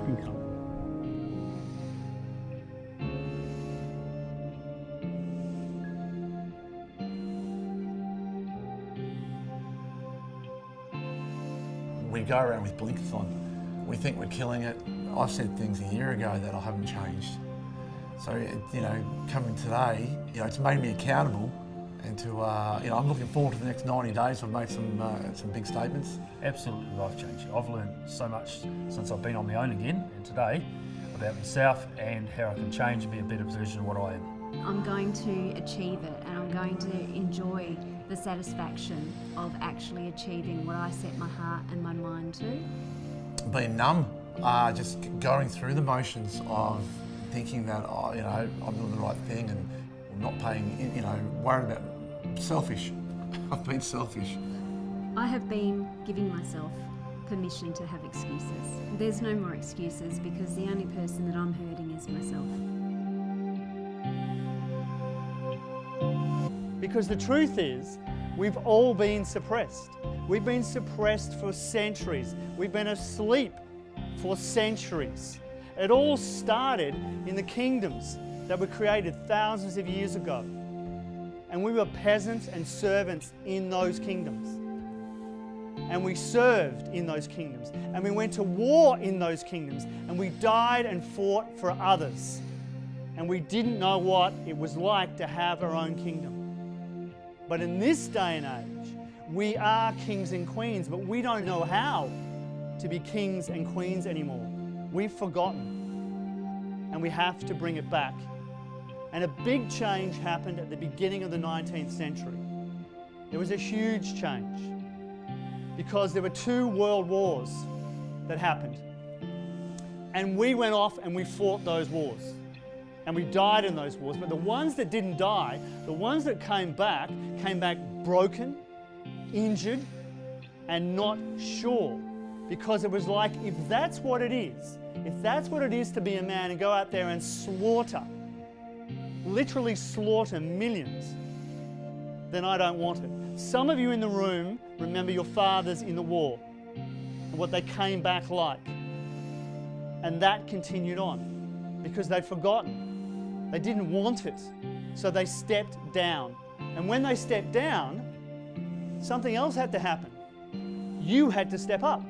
can come. We go around with blinkers on. We think we're killing it. I said things a year ago that I haven't changed. So, coming today, it's made me accountable, and to, I'm looking forward to the next 90 days. I've made some big statements. Absolutely life-changing. I've learned so much since I've been on my own again, and today, about myself and how I can change and be a better version of what I am. I'm going to achieve it, and I'm going to enjoy the satisfaction of actually achieving what I set my heart and my mind to. Being numb, just going through the motions of thinking that, I'm doing the right thing and not paying, worried about selfish. I've been selfish. I have been giving myself permission to have excuses. There's no more excuses because the only person that I'm hurting is myself. Because the truth is, we've all been suppressed. We've been suppressed for centuries. We've been asleep for centuries. It all started in the kingdoms that were created thousands of years ago. And we were peasants and servants in those kingdoms. And we served in those kingdoms. And we went to war in those kingdoms. And we died and fought for others. And we didn't know what it was like to have our own kingdom. But in this day and age, we are kings and queens, but we don't know how to be kings and queens anymore. We've forgotten, and we have to bring it back. And a big change happened at the beginning of the 19th century. There was a huge change because there were 2 world wars that happened. And we went off and we fought those wars. And we died in those wars, but the ones that didn't die, the ones that came back broken, injured, and not sure. Because it was like, if that's what it is to be a man and go out there and slaughter, literally slaughter millions, then I don't want it. Some of you in the room remember your fathers in the war and what they came back like. And that continued on because they'd forgotten. They didn't want it, so they stepped down. And when they stepped down, something else had to happen. You had to step up.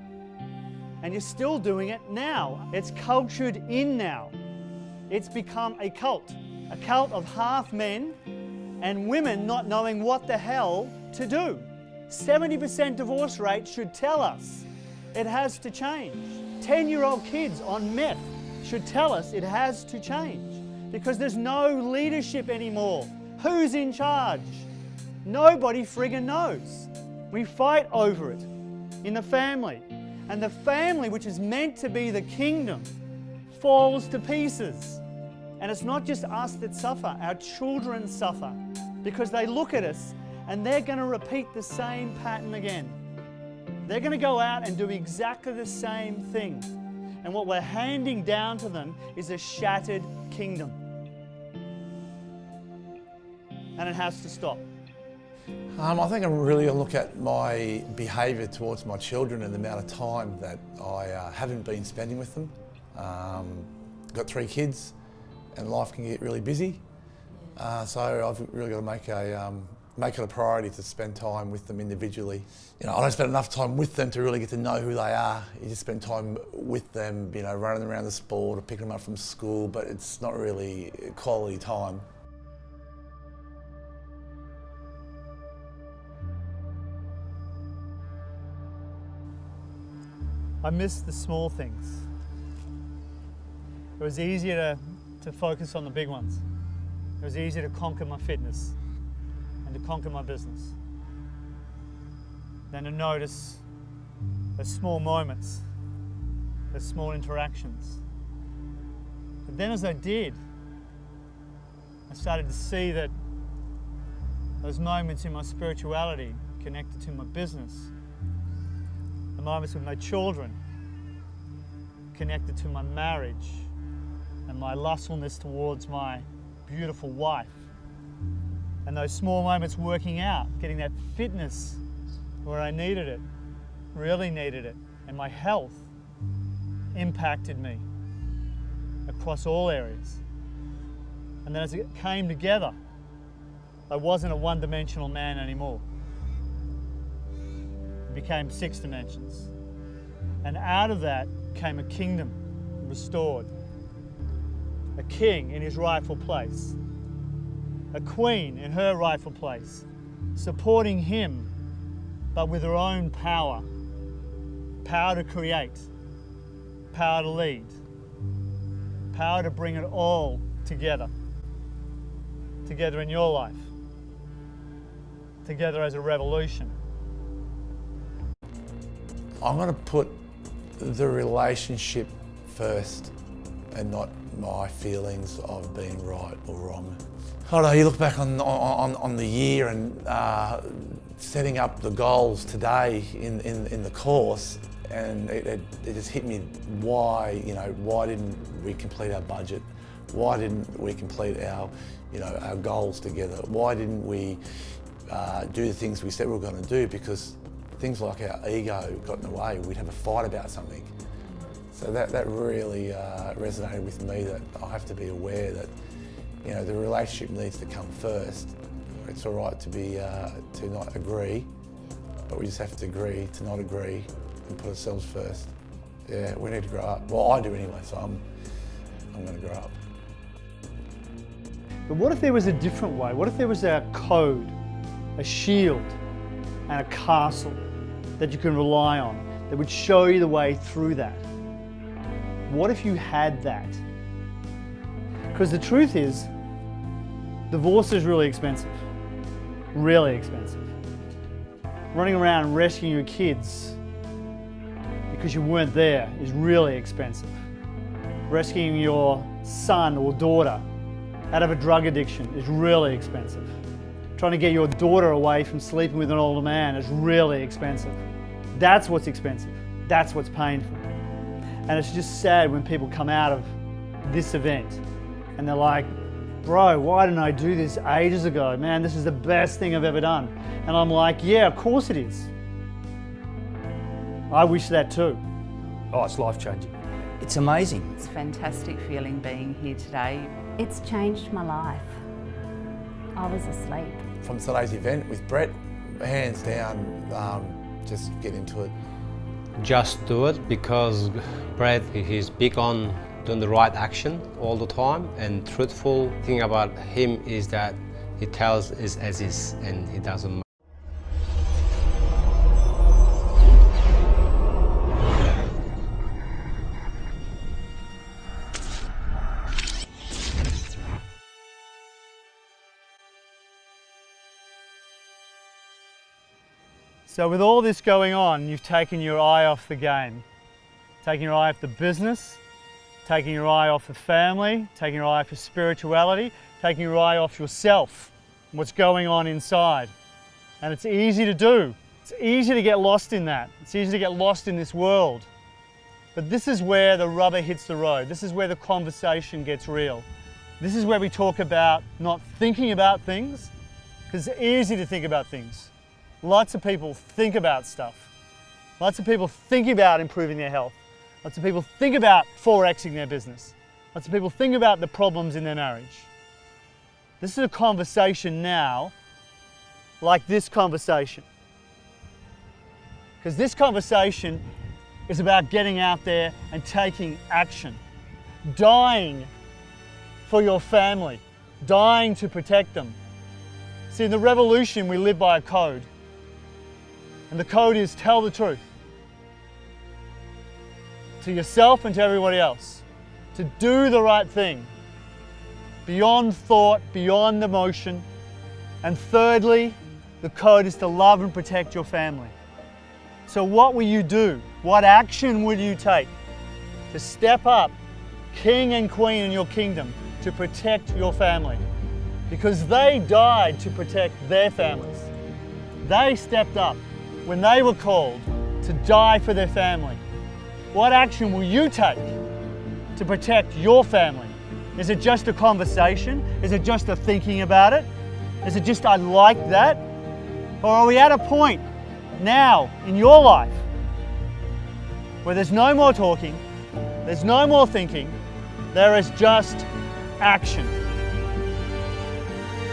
And you're still doing it now. It's cultured in now. It's become a cult of half men and women not knowing what the hell to do. 70% divorce rate should tell us it has to change. 10-year-old kids on meth should tell us it has to change. Because there's no leadership anymore. Who's in charge? Nobody friggin' knows. We fight over it in the family. And the family, which is meant to be the kingdom, falls to pieces. And it's not just us that suffer, our children suffer. Because they look at us and they're going to repeat the same pattern again. They're going to go out and do exactly the same thing. And what we're handing down to them is a shattered kingdom. And it has to stop. I think I'm really going to look at my behaviour towards my children and the amount of time that I haven't been spending with them. Got 3 kids and life can get really busy. So I've really got to make it a priority to spend time with them individually. I don't spend enough time with them to really get to know who they are. You just spend time with them, running around the sport or picking them up from school, but it's not really quality time. I miss the small things. It was easier to focus on the big ones. It was easier to conquer my fitness and to conquer my business than to notice those small moments, those small interactions. But then as I did, I started to see that those moments in my spirituality connected to my business, the moments with my children connected to my marriage and my lustfulness towards my beautiful wife. And those small moments working out, getting that fitness where I needed it, really needed it, and my health impacted me across all areas. And then as it came together, I wasn't a one-dimensional man anymore. It became 6 dimensions. And out of that came a kingdom restored. A king in his rightful place. A queen in her rightful place, supporting him, but with her own power. Power to create, power to lead, power to bring it all together. Together in your life, together as a revolution. I'm going to put the relationship first and not my feelings of being right or wrong. I don't know, you look back on the year and setting up the goals today in the course, and it just hit me why didn't we complete our budget? Why didn't we complete our goals together? Why didn't we do the things we said we were going to do? Because things like our ego got in the way. We'd have a fight about something. So that really resonated with me, that I have to be aware that the relationship needs to come first. It's all right to not agree, but we just have to agree to not agree and put ourselves first. Yeah, we need to grow up. Well, I do anyway, so I'm going to grow up. But what if there was a different way? What if there was a code, a shield, and a castle that you can rely on that would show you the way through that? What if you had that? Because the truth is, divorce is really expensive. Really expensive. Running around rescuing your kids because you weren't there is really expensive. Rescuing your son or daughter out of a drug addiction is really expensive. Trying to get your daughter away from sleeping with an older man is really expensive. That's what's expensive. That's what's painful. And it's just sad when people come out of this event and they're like, bro, why didn't I do this ages ago? Man, this is the best thing I've ever done. And I'm like, yeah, of course it is. I wish that too. Oh, it's life-changing. It's amazing. It's a fantastic feeling being here today. It's changed my life. I was asleep. From today's event with Brett, hands down, just get into it. Just do it, because Brett, he's big on doing the right action all the time and truthful. The thing about him is that he tells it as is and he doesn't. So with all this going on, you've taken your eye off the game. Taking your eye off the business, taking your eye off the family, taking your eye off your spirituality, taking your eye off yourself, what's going on inside. And it's easy to do. It's easy to get lost in that. It's easy to get lost in this world. But this is where the rubber hits the road. This is where the conversation gets real. This is where we talk about not thinking about things, because it's easy to think about things. Lots of people think about stuff. Lots of people think about improving their health. Lots of people think about forexing their business. Lots of people think about the problems in their marriage. This is a conversation now, like this conversation. Because this conversation is about getting out there and taking action. Dying for your family. Dying to protect them. See, in the revolution, we live by a code. And the code is tell the truth. To yourself and to everybody else. To do the right thing. Beyond thought, beyond emotion. And thirdly, the code is to love and protect your family. So what will you do? What action will you take to step up, king and queen in your kingdom, to protect your family? Because they died to protect their families. They stepped up when they were called to die for their family. What action will you take to protect your family? Is it just a conversation? Is it just a thinking about it? Is it just I like that? Or are we at a point now in your life where there's no more talking, There's no more thinking. There is just action.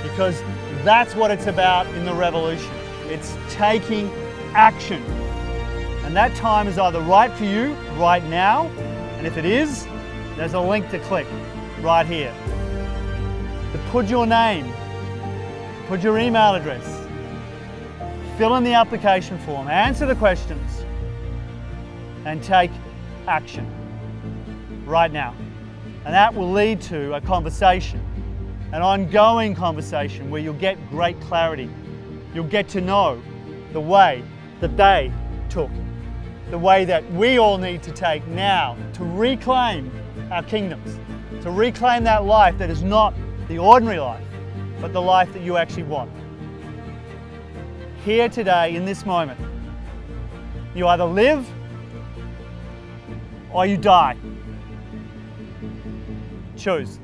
Because that's what it's about in the revolution. It's taking action. And that time is either right for you right now, and if it is, there's a link to click right here. To put your name, put your email address, fill in the application form, answer the questions, and take action right now. And that will lead to a conversation, an ongoing conversation where you'll get great clarity. You'll get to know the way that they took, the way that we all need to take now to reclaim our kingdoms, to reclaim that life that is not the ordinary life, but the life that you actually want. Here today, in this moment, you either live or you die. Choose.